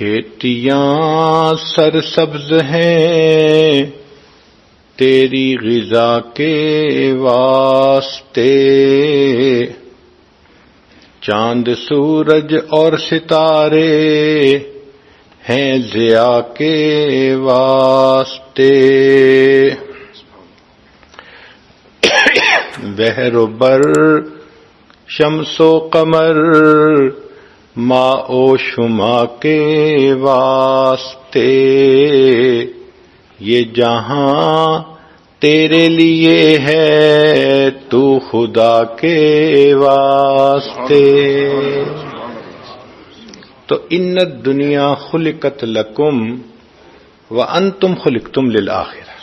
کھیتیاں سرسبز ہیں تیری غذا کے واسطے، چاند سورج اور ستارے ہیں ضیاء کے واسطے، بحر و بر شمس و قمر ماء و شما کے واسطے، یہ جہاں تیرے لیے ہے تو خدا کے واسطے۔ تو ان الدنیا خلقت لکم وانتم خلقتم للآخرہ،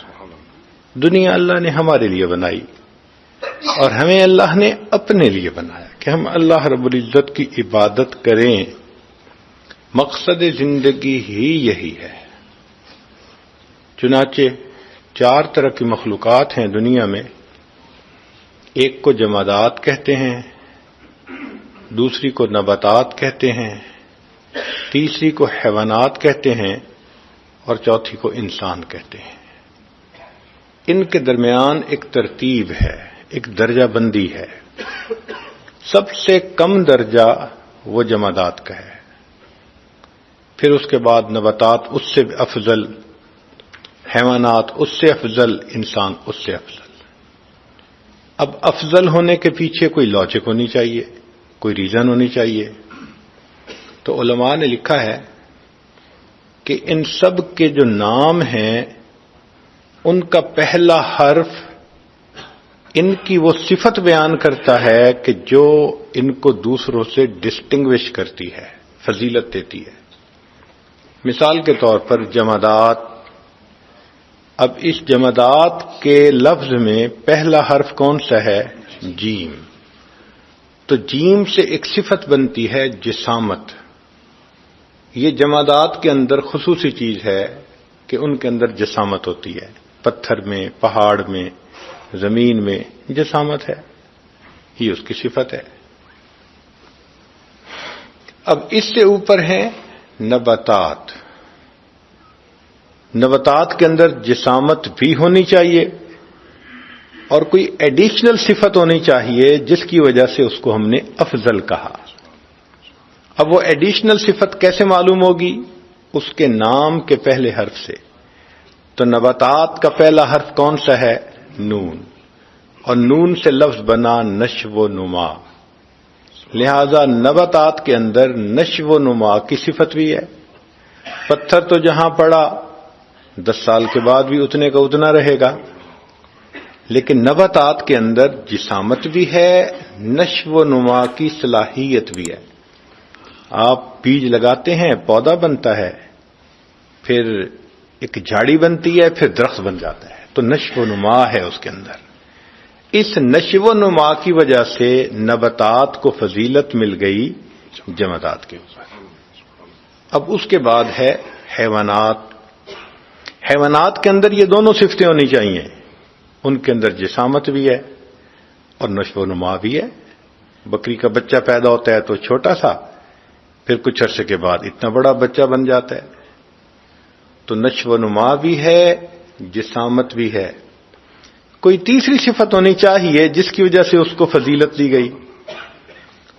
دنیا اللہ نے ہمارے لیے بنائی اور ہمیں اللہ نے اپنے لیے بنایا کہ ہم اللہ رب العزت کی عبادت کریں، مقصد زندگی ہی یہی ہے۔ چنانچہ 4 طرح کی مخلوقات ہیں دنیا میں، ایک کو جمادات کہتے ہیں، دوسری کو نباتات کہتے ہیں، تیسری کو حیوانات کہتے ہیں اور چوتھی کو انسان کہتے ہیں۔ ان کے درمیان ایک ترتیب ہے، ایک درجہ بندی ہے۔ سب سے کم درجہ وہ جمادات کا ہے، پھر اس کے بعد نباتات اس سے افضل، حیوانات اس سے افضل، انسان اس سے افضل۔ اب افضل ہونے کے پیچھے کوئی لاجک ہونی چاہیے، کوئی ریزن ہونی چاہیے۔ تو علماء نے لکھا ہے کہ ان سب کے جو نام ہیں ان کا پہلا حرف ان کی وہ صفت بیان کرتا ہے کہ جو ان کو دوسروں سے ڈسٹنگوش کرتی ہے، فضیلت دیتی ہے۔ مثال کے طور پر جمادات، اب اس جمادات کے لفظ میں پہلا حرف کون سا ہے؟ جیم۔ تو جیم سے ایک صفت بنتی ہے جسامت۔ یہ جمادات کے اندر خصوصی چیز ہے کہ ان کے اندر جسامت ہوتی ہے، پتھر میں، پہاڑ میں، زمین میں جسامت ہے، یہ اس کی صفت ہے۔ اب اس سے اوپر ہیں نباتات۔ نباتات کے اندر جسامت بھی ہونی چاہیے اور کوئی ایڈیشنل صفت ہونی چاہیے جس کی وجہ سے اس کو ہم نے افضل کہا۔ اب وہ ایڈیشنل صفت کیسے معلوم ہوگی؟ اس کے نام کے پہلے حرف سے۔ تو نباتات کا پہلا حرف کون سا ہے؟ نون، اور نون سے لفظ بنا نشو و نما، لہذا نباتات کے اندر نشو و نما کی صفت بھی ہے۔ پتھر تو جہاں پڑا 10 سال کے بعد بھی اتنے کا اتنا رہے گا، لیکن نباتات کے اندر جسامت بھی ہے، نشو و نما کی صلاحیت بھی ہے۔ آپ بیج لگاتے ہیں، پودا بنتا ہے، پھر ایک جھاڑی بنتی ہے، پھر درخت بن جاتا ہے، تو نشو و نما ہے اس کے اندر۔ اس نشو و نما کی وجہ سے نباتات کو فضیلت مل گئی جمادات کے اوپر۔ اب اس کے بعد ہے حیوانات۔ حیوانات کے اندر یہ دونوں صفتیں ہونی چاہیے، ان کے اندر جسامت بھی ہے اور نشو و نما بھی ہے۔ بکری کا بچہ پیدا ہوتا ہے تو چھوٹا سا، پھر کچھ عرصے کے بعد اتنا بڑا بچہ بن جاتا ہے، تو نشو و نما بھی ہے، جسامت بھی ہے۔ کوئی تیسری صفت ہونی چاہیے جس کی وجہ سے اس کو فضیلت دی گئی،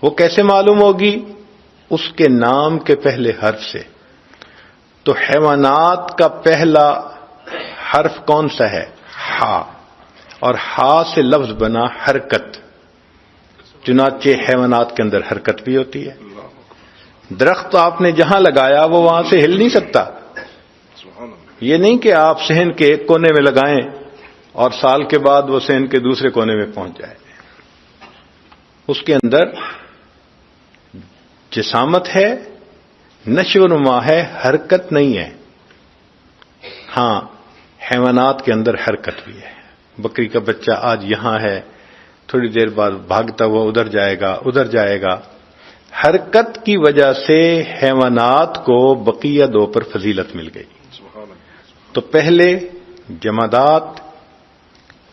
وہ کیسے معلوم ہوگی؟ اس کے نام کے پہلے حرف سے۔ تو حیوانات کا پہلا حرف کون سا ہے؟ ہا، اور ہا سے لفظ بنا حرکت، چنانچہ حیوانات کے اندر حرکت بھی ہوتی ہے۔ درخت آپ نے جہاں لگایا وہ وہاں سے ہل نہیں سکتا، یہ نہیں کہ آپ صحن کے ایک کونے میں لگائیں اور سال کے بعد وہ صحن کے دوسرے کونے میں پہنچ جائے۔ اس کے اندر جسامت ہے، نشو و نما ہے، حرکت نہیں ہے۔ ہاں، حیوانات کے اندر حرکت بھی ہے۔ بکری کا بچہ آج یہاں ہے، تھوڑی دیر بعد بھاگتا ہوا ادھر جائے گا، ادھر جائے گا۔ حرکت کی وجہ سے حیوانات کو بقیہ 2 پر فضیلت مل گئی۔ تو پہلے جمادات،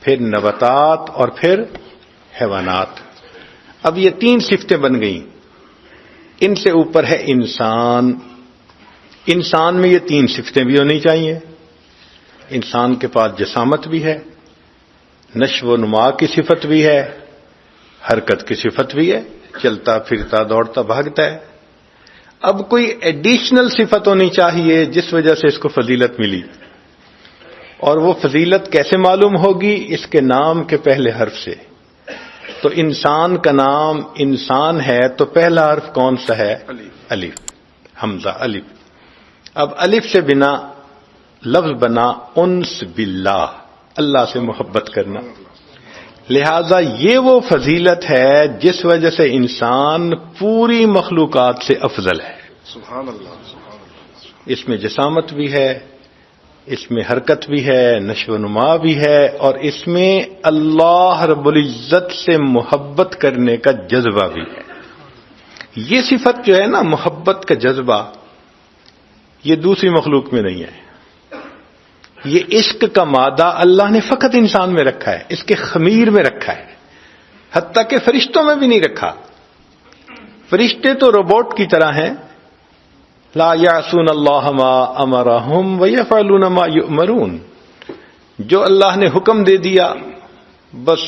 پھر نباتات اور پھر حیوانات۔ اب یہ 3 صفتیں بن گئیں۔ ان سے اوپر ہے انسان۔ انسان میں یہ 3 صفتیں بھی ہونی چاہیے. انسان کے پاس جسامت بھی ہے، نشو و نما کی صفت بھی ہے، حرکت کی صفت بھی ہے، چلتا پھرتا دوڑتا بھاگتا ہے. اب کوئی ایڈیشنل صفت ہونی چاہیے جس وجہ سے اس کو فضیلت ملی. اور وہ فضیلت کیسے معلوم ہوگی؟ اس کے نام کے پہلے حرف سے. تو انسان کا نام انسان ہے تو پہلا حرف کون سا ہے؟ الف، حمزہ الف. اب الف سے بنا لفظ بنا انس باللہ، اللہ سے محبت کرنا. لہذا یہ وہ فضیلت ہے جس وجہ سے انسان پوری مخلوقات سے افضل ہے. سبحان اللہ، سبحان اللہ. اس میں جسامت بھی ہے، اس میں حرکت بھی ہے، نشو و نما بھی ہے، اور اس میں اللہ رب العزت سے محبت کرنے کا جذبہ بھی ہے. یہ صفت جو ہے نا، محبت کا جذبہ، یہ دوسری مخلوق میں نہیں ہے. یہ عشق کا مادہ اللہ نے فقط انسان میں رکھا ہے، اس کے خمیر میں رکھا ہے، حتیٰ کہ فرشتوں میں بھی نہیں رکھا. فرشتے تو روبوٹ کی طرح ہیں، لا یعصون اللہ ما امرہم ویفعلون ما یؤمرون. جو اللہ نے حکم دے دیا بس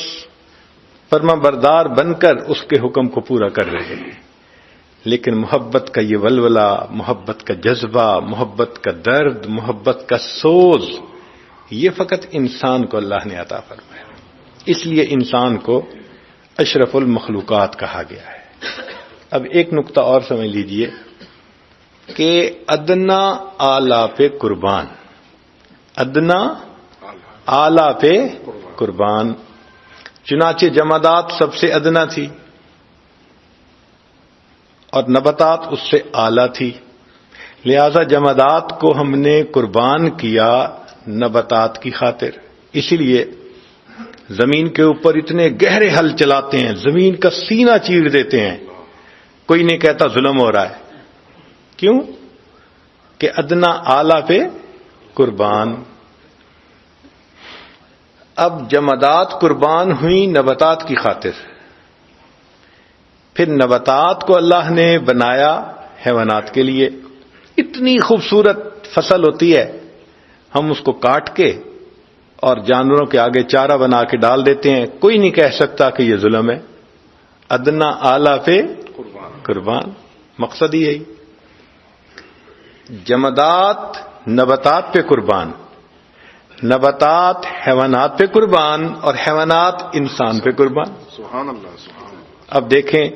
فرما بردار بن کر اس کے حکم کو پورا کر رہے ہیں. لیکن محبت کا یہ ولولہ، محبت کا جذبہ، محبت کا درد، محبت کا سوز، یہ فقط انسان کو اللہ نے عطا فرمایا. اس لیے انسان کو اشرف المخلوقات کہا گیا ہے. اب ایک نقطہ اور سمجھ لیجئے کہ ادنا اعلیٰ پہ قربان، ادنا اعلیٰ پہ قربان. چنانچہ جمادات سب سے ادنا تھی اور نباتات اس سے اعلیٰ تھی. لہذا جمادات کو ہم نے قربان کیا نباتات کی خاطر. اسی لیے زمین کے اوپر اتنے گہرے ہل چلاتے ہیں، زمین کا سینہ چیر دیتے ہیں، کوئی نہیں کہتا ظلم ہو رہا ہے. کیوں؟ کہ ادنا اعلیٰ پہ قربان. اب جمادات قربان ہوئی نباتات کی خاطر، پھر نباتات کو اللہ نے بنایا حیوانات کے لیے. اتنی خوبصورت فصل ہوتی ہے، ہم اس کو کاٹ کے اور جانوروں کے آگے چارہ بنا کے ڈال دیتے ہیں، کوئی نہیں کہہ سکتا کہ یہ ظلم ہے. ادنا اعلیٰ پہ قربان، مقصد ہی یہی. جمادات نباتات پہ قربان، نباتات حیوانات پہ قربان، اور حیوانات انسان پہ قربان. سبحان اللہ، سبحان اللہ. اب دیکھیں،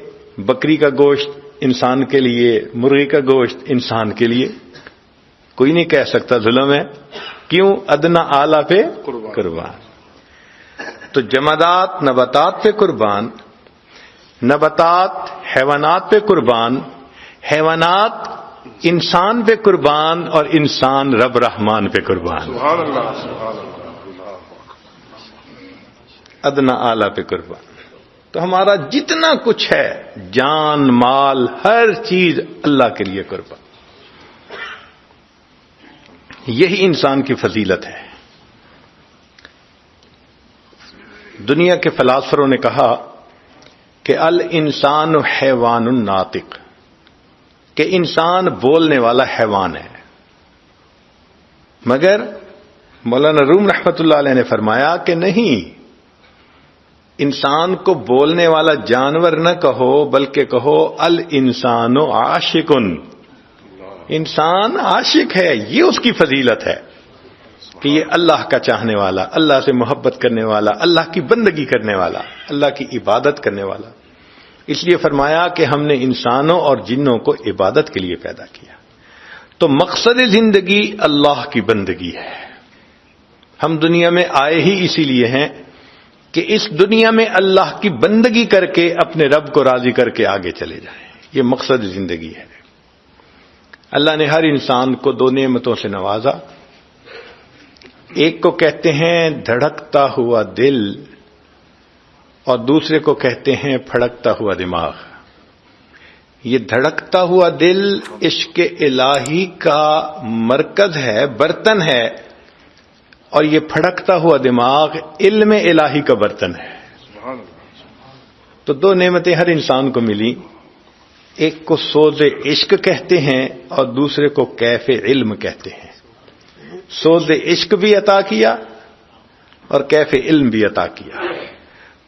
بکری کا گوشت انسان کے لیے، مرغی کا گوشت انسان کے لیے، کوئی نہیں کہہ سکتا ظلم ہے. کیوں؟ ادنا اعلیٰ پہ قربان. تو جمادات نباتات پہ قربان، نباتات حیوانات پہ قربان، حیوانات انسان پہ قربان، اور انسان رب رحمان پہ قربان. سبحان اللہ، سبحان اللہ. ادنا اعلیٰ پہ قربان. تو ہمارا جتنا کچھ ہے، جان مال ہر چیز اللہ کے لیے قربان. یہی انسان کی فضیلت ہے. دنیا کے فلاسفروں نے کہا کہ الانسان حیوان ناطق، کہ انسان بولنے والا حیوان ہے. مگر مولانا روم رحمۃ اللہ علیہ نے فرمایا کہ نہیں، انسان کو بولنے والا جانور نہ کہو، بلکہ کہو الانسان عاشق. انسان عاشق ہے، یہ اس کی فضیلت ہے کہ یہ اللہ کا چاہنے والا، اللہ سے محبت کرنے والا، اللہ کی بندگی کرنے والا، اللہ کی عبادت کرنے والا. اس لیے فرمایا کہ ہم نے انسانوں اور جنوں کو عبادت کے لیے پیدا کیا. تو مقصد زندگی اللہ کی بندگی ہے. ہم دنیا میں آئے ہی اسی لیے ہیں کہ اس دنیا میں اللہ کی بندگی کر کے اپنے رب کو راضی کر کے آگے چلے جائیں. یہ مقصد زندگی ہے. اللہ نے ہر انسان کو 2 نعمتوں سے نوازا. ایک کو کہتے ہیں دھڑکتا ہوا دل، اور دوسرے کو کہتے ہیں پھڑکتا ہوا دماغ. یہ دھڑکتا ہوا دل عشق الہی کا مرکز ہے، برتن ہے، اور یہ پھڑکتا ہوا دماغ علم الہی کا برتن ہے. تو 2 نعمتیں ہر انسان کو ملی. ایک کو سوز عشق کہتے ہیں اور دوسرے کو کیف علم کہتے ہیں. سوز عشق بھی عطا کیا اور کیف علم بھی عطا کیا.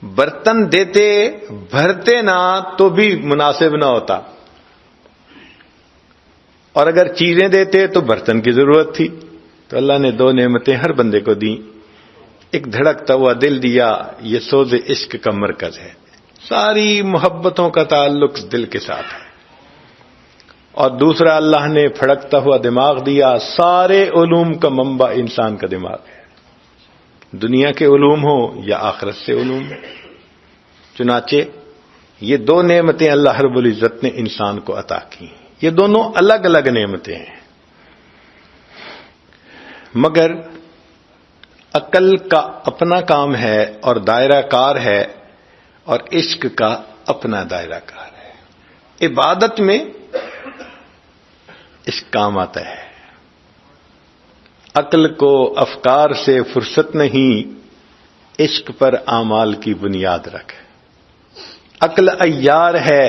برتن دیتے بھرتے نہ تو بھی مناسب نہ ہوتا، اور اگر چیزیں دیتے تو برتن کی ضرورت تھی. تو اللہ نے دو نعمتیں ہر بندے کو دیں. ایک دھڑکتا ہوا دل دیا، یہ سوز عشق کا مرکز ہے. ساری محبتوں کا تعلق دل کے ساتھ ہے. اور دوسرا اللہ نے پھڑکتا ہوا دماغ دیا. سارے علوم کا منبع انسان کا دماغ ہے، دنیا کے علوم ہو یا آخرت سے علوم ہو. چنانچہ یہ دو نعمتیں اللہ رب العزت نے انسان کو عطا کی. یہ دونوں الگ الگ نعمتیں ہیں، مگر عقل کا اپنا کام ہے اور دائرہ کار ہے، اور عشق کا اپنا دائرہ کار ہے. عبادت میں عشق کام آتا ہے. عقل کو افکار سے فرصت نہیں، عشق پر اعمال کی بنیاد رکھ. عقل عیار ہے،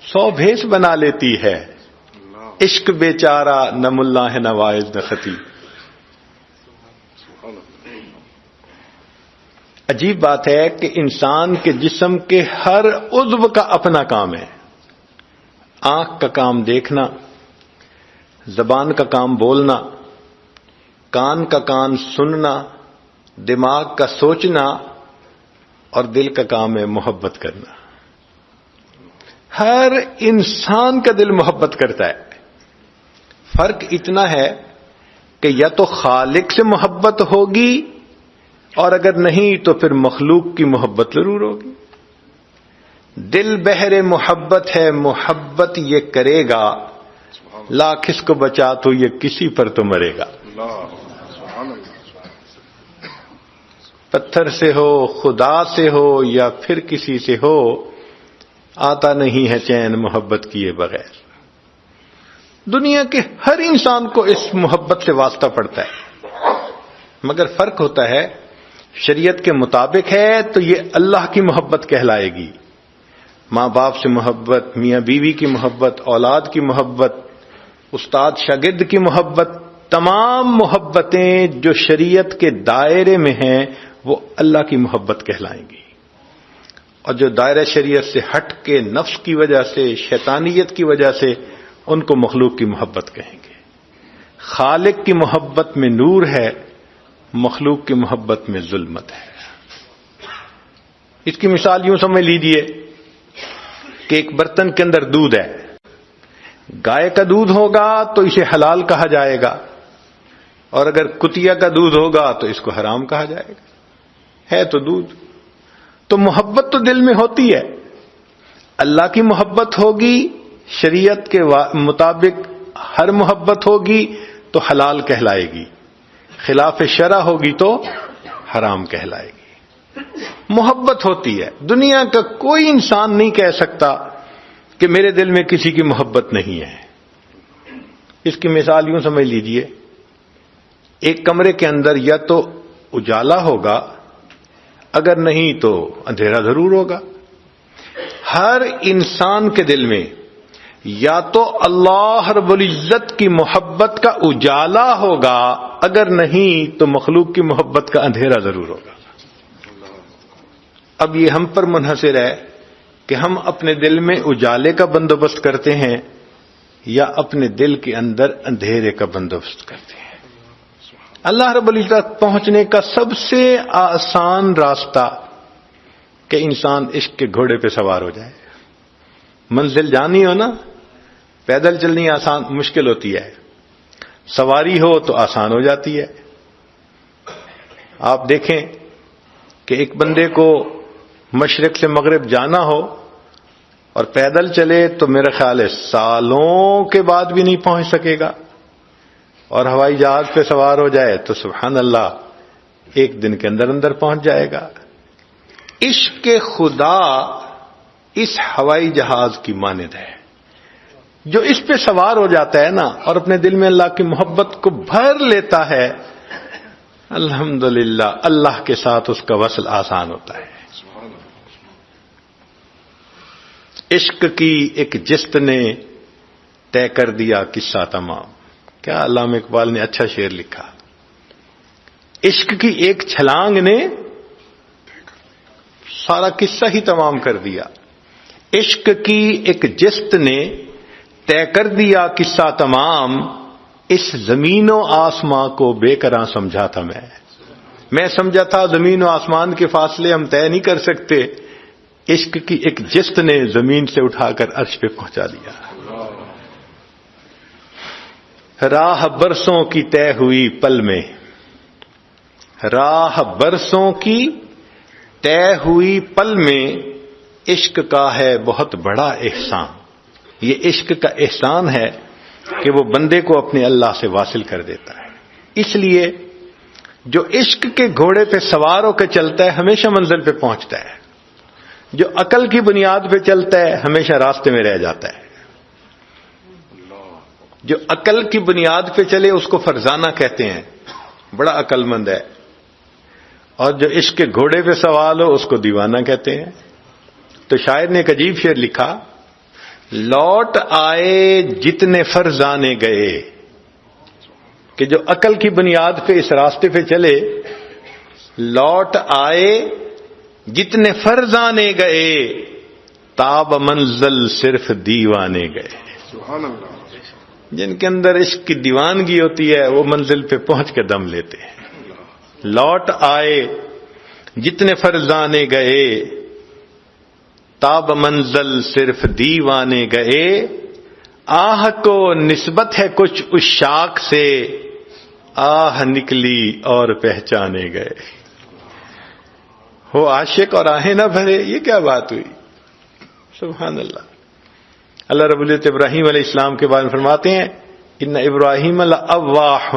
100 بھیس بنا لیتی ہے. عشق بیچارہ نہ ملا ہے نہ واعظ نہ خطیب. عجیب بات ہے کہ انسان کے جسم کے ہر عضو کا اپنا کام ہے. آنکھ کا کام دیکھنا، زبان کا کام بولنا، کان کا کام سننا، دماغ کا سوچنا، اور دل کا کام ہے محبت کرنا. ہر انسان کا دل محبت کرتا ہے. فرق اتنا ہے کہ یا تو خالق سے محبت ہوگی، اور اگر نہیں تو پھر مخلوق کی محبت ضرور ہوگی. دل بحر محبت ہے، محبت یہ کرے گا، لاکھ اس کو بچا تو یہ کسی پر تو مرے گا. پتھر سے ہو، خدا سے ہو، یا پھر کسی سے ہو، آتا نہیں ہے چین محبت کیے بغیر. دنیا کے ہر انسان کو اس محبت سے واسطہ پڑتا ہے، مگر فرق ہوتا ہے شریعت کے مطابق ہے تو یہ اللہ کی محبت کہلائے گی. ماں باپ سے محبت، میاں بیوی کی محبت، اولاد کی محبت، استاد شاگرد کی محبت، تمام محبتیں جو شریعت کے دائرے میں ہیں وہ اللہ کی محبت کہلائیں گی. اور جو دائرہ شریعت سے ہٹ کے نفس کی وجہ سے، شیطانیت کی وجہ سے، ان کو مخلوق کی محبت کہیں گے. خالق کی محبت میں نور ہے، مخلوق کی محبت میں ظلمت ہے. اس کی مثال یوں سمجھ لیجیے کہ ایک برتن کے اندر دودھ ہے. گائے کا دودھ ہوگا تو اسے حلال کہا جائے گا، اور اگر کتیا کا دودھ ہوگا تو اس کو حرام کہا جائے گا. ہے تو دودھ. تو محبت تو دل میں ہوتی ہے. اللہ کی محبت ہوگی، شریعت کے مطابق ہر محبت ہوگی تو حلال کہلائے گی، خلاف شرع ہوگی تو حرام کہلائے گی. محبت ہوتی ہے. دنیا کا کوئی انسان نہیں کہہ سکتا کہ میرے دل میں کسی کی محبت نہیں ہے. اس کی مثال یوں سمجھ لیجئے، ایک کمرے کے اندر یا تو اجالا ہوگا، اگر نہیں تو اندھیرا ضرور ہوگا. ہر انسان کے دل میں یا تو اللہ رب العزت کی محبت کا اجالا ہوگا، اگر نہیں تو مخلوق کی محبت کا اندھیرا ضرور ہوگا. اب یہ ہم پر منحصر ہے کہ ہم اپنے دل میں اجالے کا بندوبست کرتے ہیں یا اپنے دل کے اندر اندھیرے کا بندوبست کرتے ہیں. اللہ رب العزت پہنچنے کا سب سے آسان راستہ کہ انسان عشق کے گھوڑے پہ سوار ہو جائے. منزل جانی ہو نا، پیدل چلنی آسان مشکل ہوتی ہے، سواری ہو تو آسان ہو جاتی ہے. آپ دیکھیں کہ ایک بندے کو مشرق سے مغرب جانا ہو اور پیدل چلے تو میرا خیال ہے سالوں کے بعد بھی نہیں پہنچ سکے گا، اور ہوائی جہاز پہ سوار ہو جائے تو سبحان اللہ ایک دن کے اندر اندر پہنچ جائے گا. عشق خدا اس ہوائی جہاز کی مانند ہے. جو اس پہ سوار ہو جاتا ہے نا اور اپنے دل میں اللہ کی محبت کو بھر لیتا ہے، الحمدللہ اللہ کے ساتھ اس کا وصل آسان ہوتا ہے. عشق کی ایک جست نے طے کر دیا قصہ تمام. کیا علامہ اقبال نے اچھا شعر لکھا. عشق کی ایک چھلانگ نے سارا قصہ ہی تمام کر دیا. عشق کی ایک جست نے طے کر دیا قصہ تمام. اس زمین و آسمان کو بے قراں سمجھا تھا میں سمجھا تھا زمین و آسمان کے فاصلے ہم طے نہیں کر سکتے. عشق کی ایک جست نے زمین سے اٹھا کر عرش پہ پہنچا دیا. راہ برسوں کی طے ہوئی پل میں، راہ برسوں کی طے ہوئی پل میں، عشق کا ہے بہت بڑا احسان. یہ عشق کا احسان ہے کہ وہ بندے کو اپنے اللہ سے واصل کر دیتا ہے. اس لیے جو عشق کے گھوڑے پہ سوار ہو کے چلتا ہے ہمیشہ منزل پہ پہنچتا ہے. جو عقل کی بنیاد پہ چلتا ہے ہمیشہ راستے میں رہ جاتا ہے. جو عقل کی بنیاد پہ چلے اس کو فرزانہ کہتے ہیں، بڑا عقل مند ہے. اور جو عشق کے گھوڑے پہ سوار ہو اس کو دیوانہ کہتے ہیں. تو شاعر نے ایک عجیب شعر لکھا، لوٹ آئے جتنے فرزانے گئے، کہ جو عقل کی بنیاد پہ اس راستے پہ چلے، لوٹ آئے جتنے فرزانے گئے، تاب منزل صرف دیوانے گئے. سبحان اللہ. جن کے اندر عشق کی دیوانگی ہوتی ہے وہ منزل پہ پہنچ کے دم لیتے ہیں. لوٹ آئے جتنے فرزانے گئے، تاب منزل صرف دیوانے گئے. آہ کو نسبت ہے کچھ عشاق سے، آہ نکلی اور پہچانے گئے. ہو عاشق اور آہیں نہ بھرے، یہ کیا بات ہوئی. سبحان اللہ. اللہ رب العزت ابراہیم علیہ السلام کے بارے میں فرماتے ہیں، ان ابراہیم لأواہ.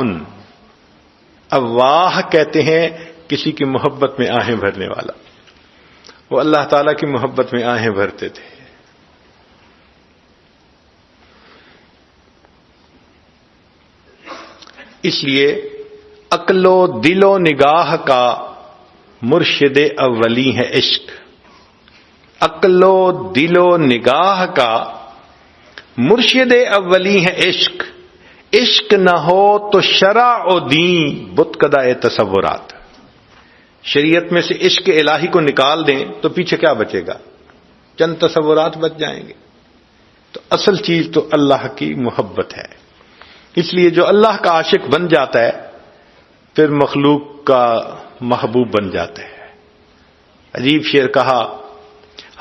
اواہ کہتے ہیں کسی کی محبت میں آہیں بھرنے والا. وہ اللہ تعالیٰ کی محبت میں آہیں بھرتے تھے. اس لیے عقل و دل و نگاہ کا مرشد اولی ہے عشق. عقل و دل و نگاہ کا مرشد اولی ہے عشق. عشق نہ ہو تو شرع و دین بت کدائے تصورات. شریعت میں سے عشق الہی کو نکال دیں تو پیچھے کیا بچے گا؟ چند تصورات بچ جائیں گے. تو اصل چیز تو اللہ کی محبت ہے. اس لیے جو اللہ کا عاشق بن جاتا ہے پھر مخلوق کا محبوب بن جاتا ہے. عجیب شعر کہا،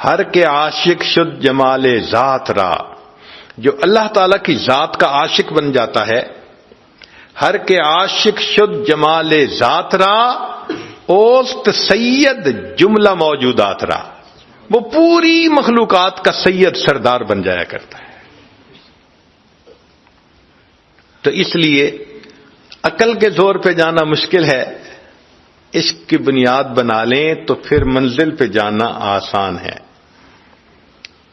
ہر کے عاشق شد جمال ذات را. جو اللہ تعالیٰ کی ذات کا عاشق بن جاتا ہے، ہر کے عاشق شد جمال ذات را، اوست سید جملہ موجودات را. وہ پوری مخلوقات کا سید سردار بن جایا کرتا ہے. تو اس لیے عقل کے زور پہ جانا مشکل ہے. عشق کی بنیاد بنا لیں تو پھر منزل پہ جانا آسان ہے.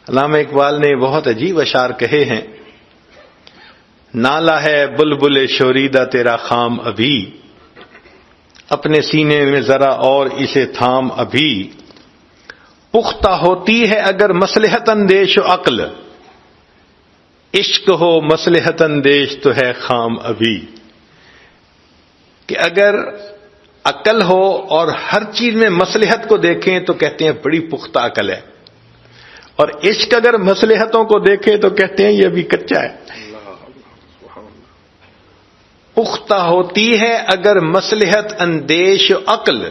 علامہ اقبال نے بہت عجیب اشعار کہے ہیں. نالا ہے بلبل شوریدہ تیرا خام ابھی، اپنے سینے میں ذرا اور اسے تھام ابھی. پختہ ہوتی ہے اگر مصلحت اندیش و عقل، عشق ہو مصلحت اندیش تو ہے خام ابھی. کہ اگر عقل ہو اور ہر چیز میں مصلحت کو دیکھیں تو کہتے ہیں بڑی پختہ عقل ہے، اور عشق اگر مصلحتوں کو دیکھیں تو کہتے ہیں یہ بھی کچا ہے. پختہ ہوتی ہے اگر مصلحت اندیش عقل،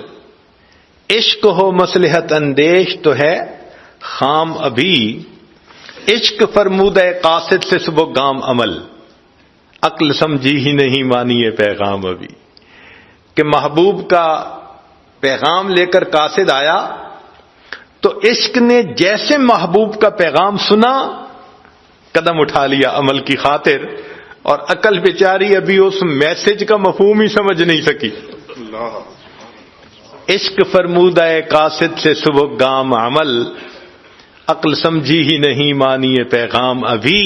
عشق ہو مصلحت اندیش تو ہے خام ابھی. عشق فرمودہ قاصد سے صبح گام عمل، عقل سمجھی ہی نہیں مانی یہ پیغام ابھی. کہ محبوب کا پیغام لے کر قاصد آیا تو عشق نے جیسے محبوب کا پیغام سنا قدم اٹھا لیا عمل کی خاطر، اور عقل بیچاری ابھی اس میسج کا مفہوم ہی سمجھ نہیں سکی. عشق فرمودہ قاصد سے صبح گام عمل، عقل سمجھی ہی نہیں مانی یہ پیغام ابھی.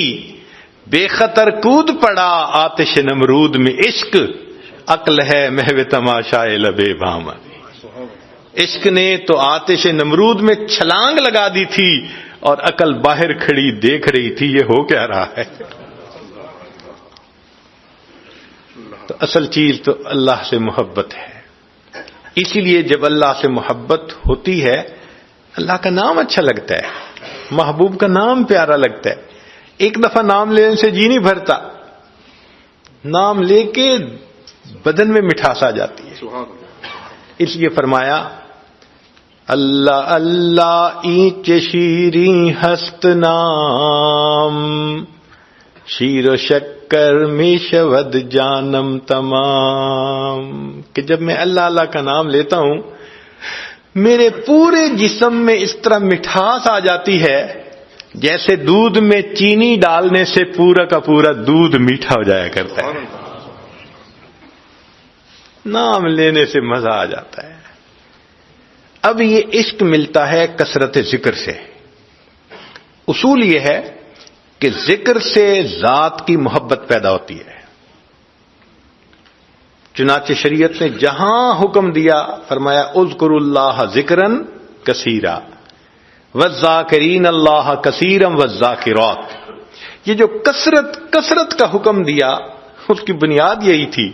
بے خطر کود پڑا آتش نمرود میں عشق، عقل ہے محو تماشائے لبے بام. عشق نے تو آتش نمرود میں چھلانگ لگا دی تھی اور عقل باہر کھڑی دیکھ رہی تھی یہ ہو کیا رہا ہے. تو اصل چیز تو اللہ سے محبت ہے. اسی لیے جب اللہ سے محبت ہوتی ہے اللہ کا نام اچھا لگتا ہے, محبوب کا نام پیارا لگتا ہے. ایک دفعہ نام لینے سے جی نہیں بھرتا, نام لے کے بدن میں مٹھاس آ جاتی ہے. اس لیے فرمایا اللہ اللہ اینچ شیریں ہست نام, شیر و شکر میں شود جانم تمام. کہ جب میں اللہ اللہ کا نام لیتا ہوں میرے پورے جسم میں اس طرح مٹھاس آ جاتی ہے جیسے دودھ میں چینی ڈالنے سے پورا کا پورا دودھ میٹھا ہو جایا کرتا ہے. نام لینے سے مزہ آ جاتا ہے. اب یہ عشق ملتا ہے کثرت ذکر سے. اصول یہ ہے کہ ذکر سے ذات کی محبت پیدا ہوتی ہے. چنانچہ شریعت نے جہاں حکم دیا فرمایا اذکروا اللہ ذکرن کثیرا والذاکرین اللہ کثیرا والذاکرات. یہ جو کثرت کا حکم دیا اس کی بنیاد یہی تھی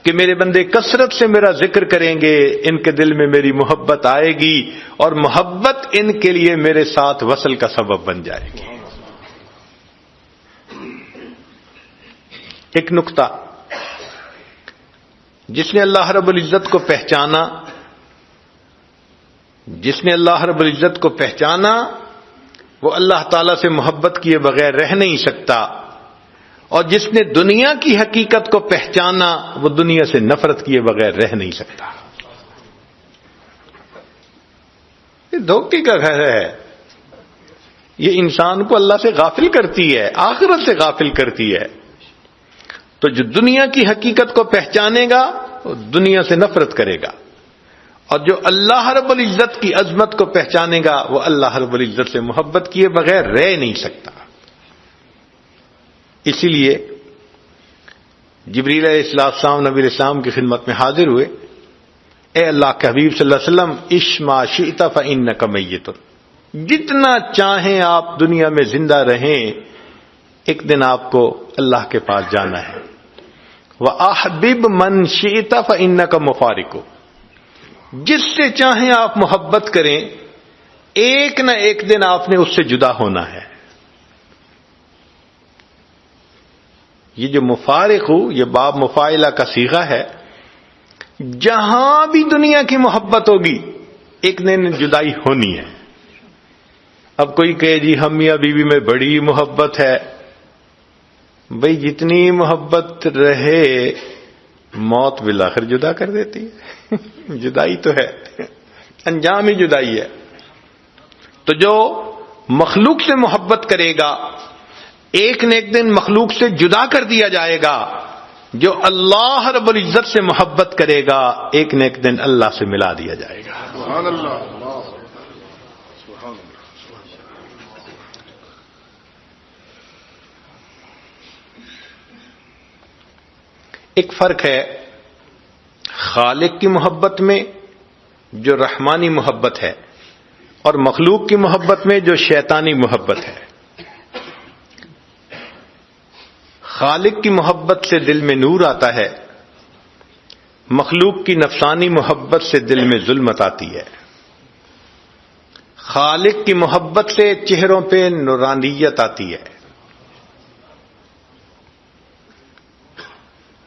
کہ میرے بندے کثرت سے میرا ذکر کریں گے, ان کے دل میں میری محبت آئے گی اور محبت ان کے لیے میرے ساتھ وصل کا سبب بن جائے گی. ایک نقطہ, جس نے اللہ رب العزت کو پہچانا, جس نے اللہ رب العزت کو پہچانا وہ اللہ تعالی سے محبت کیے بغیر رہ نہیں سکتا, اور جس نے دنیا کی حقیقت کو پہچانا وہ دنیا سے نفرت کیے بغیر رہ نہیں سکتا. یہ دھوکے کا گھر ہے. یہ انسان کو اللہ سے غافل کرتی ہے, آخرت سے غافل کرتی ہے. تو جو دنیا کی حقیقت کو پہچانے گا وہ دنیا سے نفرت کرے گا, اور جو اللہ رب العزت کی عظمت کو پہچانے گا وہ اللہ رب العزت سے محبت کیے بغیر رہ نہیں سکتا. اسی لیے جبریل علیہ السلام نبی علیہ السلام کی خدمت میں حاضر ہوئے, اے اللہ کے حبیب صلی اللہ علیہ وسلم عش ما شئت فإنک میت, جتنا چاہیں آپ دنیا میں زندہ رہیں ایک دن آپ کو اللہ کے پاس جانا ہے. وَأَحْبِبْ مَنْ شِئْتَ فَإِنَّكَ مُفَارِقُ, جس سے چاہیں آپ محبت کریں ایک نہ ایک دن آپ نے اس سے جدا ہونا ہے. یہ جو مفارق ہو یہ باب مفاعلہ کا صیغہ ہے. جہاں بھی دنیا کی محبت ہوگی ایک دن جدائی ہونی ہے. اب کوئی کہے جی ہم میاں بیوی میں بڑی محبت ہے, بھئی جتنی محبت رہے موت بالآخر جدا کر دیتی ہے. جدائی تو ہے, انجام ہی جدائی ہے. تو جو مخلوق سے محبت کرے گا ایک نہ ایک دن مخلوق سے جدا کر دیا جائے گا. جو اللہ رب العزت سے محبت کرے گا ایک نہ ایک دن اللہ سے ملا دیا جائے گا. سبحان اللہ. سبحان اللہ. ایک فرق ہے خالق کی محبت میں جو رحمانی محبت ہے اور مخلوق کی محبت میں جو شیطانی محبت ہے. خالق کی محبت سے دل میں نور آتا ہے, مخلوق کی نفسانی محبت سے دل میں ظلمت آتی ہے. خالق کی محبت سے چہروں پہ نورانیت آتی ہے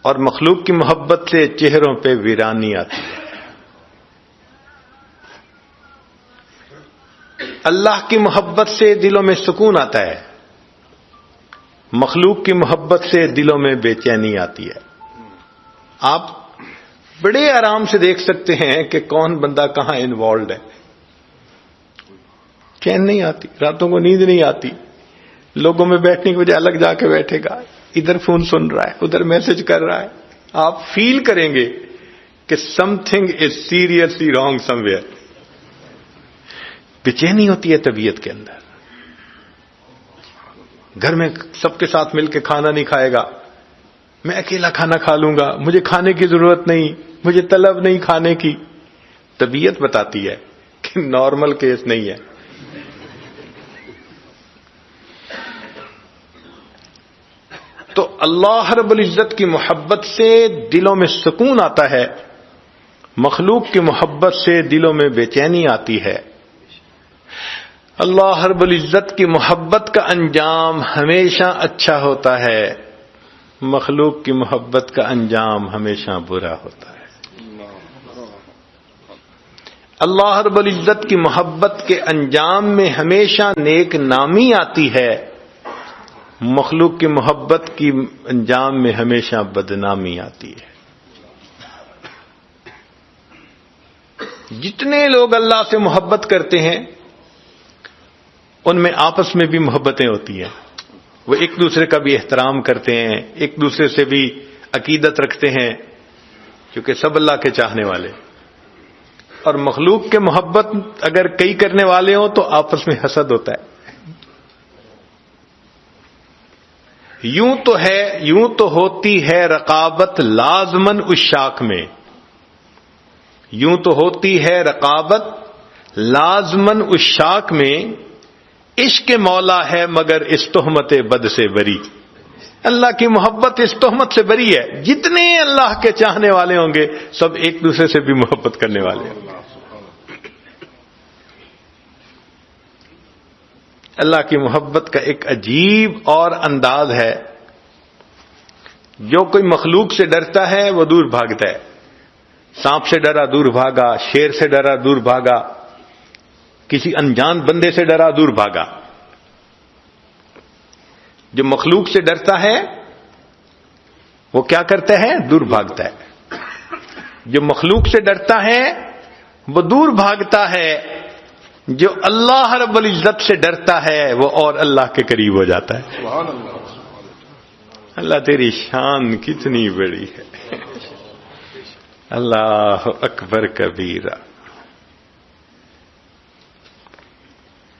اور مخلوق کی محبت سے چہروں پہ ویرانی آتی ہے. اللہ کی محبت سے دلوں میں سکون آتا ہے, مخلوق کی محبت سے دلوں میں بے چینی آتی ہے. آپ بڑے آرام سے دیکھ سکتے ہیں کہ کون بندہ کہاں انوالوڈ ہے. چین نہیں آتی, راتوں کو نیند نہیں آتی, لوگوں میں بیٹھنے کی بجائے الگ جا کے بیٹھے گا, ادھر فون سن رہا ہے ادھر میسج کر رہا ہے. آپ فیل کریں گے کہ some thing is seriously wrong some where. بے چینی ہوتی ہے طبیعت کے اندر. گھر میں سب کے ساتھ مل کے کھانا نہیں کھائے گا, میں اکیلا کھانا کھا لوں گا, مجھے کھانے کی ضرورت نہیں, مجھے طلب نہیں کھانے کی. طبیعت بتاتی ہے کہ نارمل کیس نہیں ہے. اللہ رب العزت کی محبت سے دلوں میں سکون آتا ہے، مخلوق کی محبت سے دلوں میں بے چینی آتی ہے۔ اللہ رب العزت کی محبت کا انجام ہمیشہ اچھا ہوتا ہے، مخلوق کی محبت کا انجام ہمیشہ برا ہوتا ہے۔ اللہ رب العزت کی محبت کے انجام میں ہمیشہ نیک نامی آتی ہے، مخلوق کی محبت کی انجام میں ہمیشہ بدنامی آتی ہے۔ جتنے لوگ اللہ سے محبت کرتے ہیں ان میں آپس میں بھی محبتیں ہوتی ہیں، وہ ایک دوسرے کا بھی احترام کرتے ہیں، ایک دوسرے سے بھی عقیدت رکھتے ہیں، کیونکہ سب اللہ کے چاہنے والے۔ اور مخلوق کے محبت اگر کئی کرنے والے ہوں تو آپس میں حسد ہوتا ہے۔ یوں تو ہوتی ہے رقابت لازمن عشاق میں، یوں تو ہوتی ہے رقابت لازمن عشاق میں، عشق مولا ہے مگر اس تہمت بد سے بری۔ اللہ کی محبت اس تہمت سے بری ہے۔ جتنے اللہ کے چاہنے والے ہوں گے سب ایک دوسرے سے بھی محبت کرنے والے ہیں۔ اللہ کی محبت کا ایک عجیب اور انداز ہے، جو کوئی مخلوق سے ڈرتا ہے وہ دور بھاگتا ہے۔ سانپ سے ڈرا دور بھاگا، شیر سے ڈرا دور بھاگا، کسی انجان بندے سے ڈرا دور بھاگا۔ جو مخلوق سے ڈرتا ہے وہ کیا کرتا ہے؟ دور بھاگتا ہے۔ جو مخلوق سے ڈرتا ہے وہ دور بھاگتا ہے، جو اللہ رب العزت سے ڈرتا ہے وہ اور اللہ کے قریب ہو جاتا ہے۔ سبحان اللہ۔ اللہ تیری شان کتنی بڑی ہے، اللہ اکبر کبیرہ۔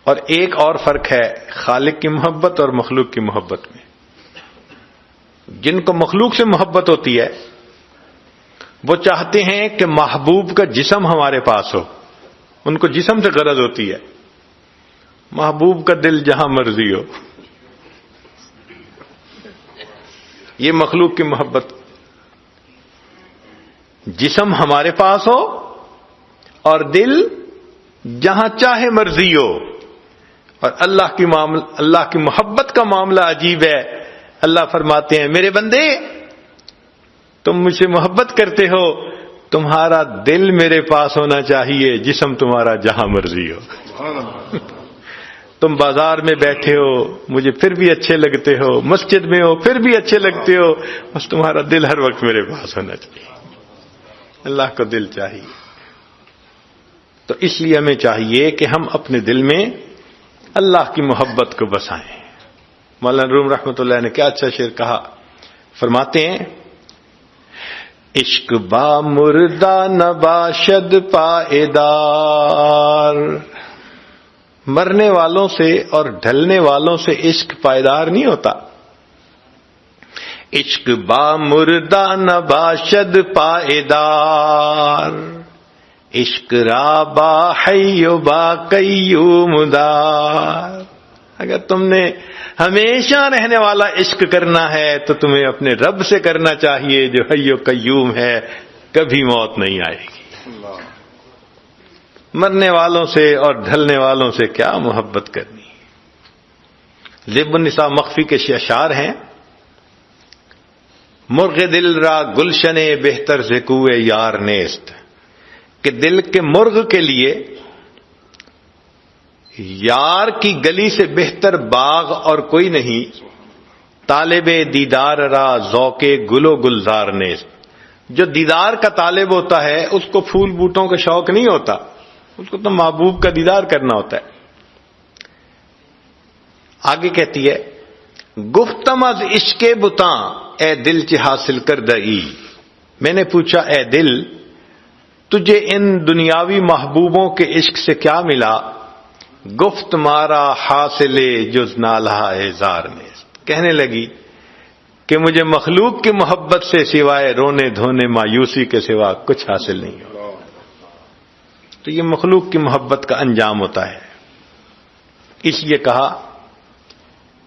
اور ایک اور فرق ہے خالق کی محبت اور مخلوق کی محبت میں۔ جن کو مخلوق سے محبت ہوتی ہے وہ چاہتے ہیں کہ محبوب کا جسم ہمارے پاس ہو، ان کو جسم سے غرض ہوتی ہے، محبوب کا دل جہاں مرضی ہو۔ یہ مخلوق کی محبت، جسم ہمارے پاس ہو اور دل جہاں چاہے مرضی ہو۔ اور اللہ کی محبت کا معاملہ عجیب ہے۔ اللہ فرماتے ہیں میرے بندے تم مجھ سے محبت کرتے ہو، تمہارا دل میرے پاس ہونا چاہیے، جسم تمہارا جہاں مرضی ہو۔ سبحان اللہ۔ تم بازار میں بیٹھے ہو مجھے پھر بھی اچھے لگتے ہو، مسجد میں ہو پھر بھی اچھے لگتے ہو، بس تمہارا دل ہر وقت میرے پاس ہونا چاہیے۔ اللہ کو دل چاہیے۔ تو اس لیے ہمیں چاہیے کہ ہم اپنے دل میں اللہ کی محبت کو بسائیں۔ مولانا روم رحمۃ اللہ نے کیا اچھا شعر کہا، فرماتے ہیں عشق با مردہ نباشد پائیدار، مرنے والوں سے اور ڈھلنے والوں سے عشق پائیدار نہیں ہوتا۔ عشق با مردہ نباشد پائیدار، عشق را با حی و با قیوم دار۔ اگر تم نے ہمیشہ رہنے والا عشق کرنا ہے تو تمہیں اپنے رب سے کرنا چاہیے جو حی و قیوم ہے، کبھی موت نہیں آئے گی۔ مرنے والوں سے اور ڈھلنے والوں سے کیا محبت کرنی۔ ذیب النساء مخفی کے اشعار ہیں، مرغ دل را گلشن بہتر سے کوئے یار نیست، کہ دل کے مرغ کے لیے یار کی گلی سے بہتر باغ اور کوئی نہیں، طالب دیدار را ذوق گل و گلزار نیست۔ جو دیدار کا طالب ہوتا ہے اس کو پھول بوٹوں کا شوق نہیں ہوتا، اس کو تو محبوب کا دیدار کرنا ہوتا ہے۔ آگے کہتی ہے گفتم از عشق بتاں اے دل چ حاصل کر دئی، میں نے پوچھا اے دل تجھے ان دنیاوی محبوبوں کے عشق سے کیا ملا، گفت مارا حاصل جز نالہ ہزار میں، کہنے لگی کہ مجھے مخلوق کی محبت سے سوائے رونے دھونے مایوسی کے سوا کچھ حاصل نہیں ہو۔ تو یہ مخلوق کی محبت کا انجام ہوتا ہے۔ اس لیے کہا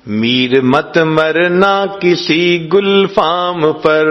میر مت مرنا کسی گلفام پر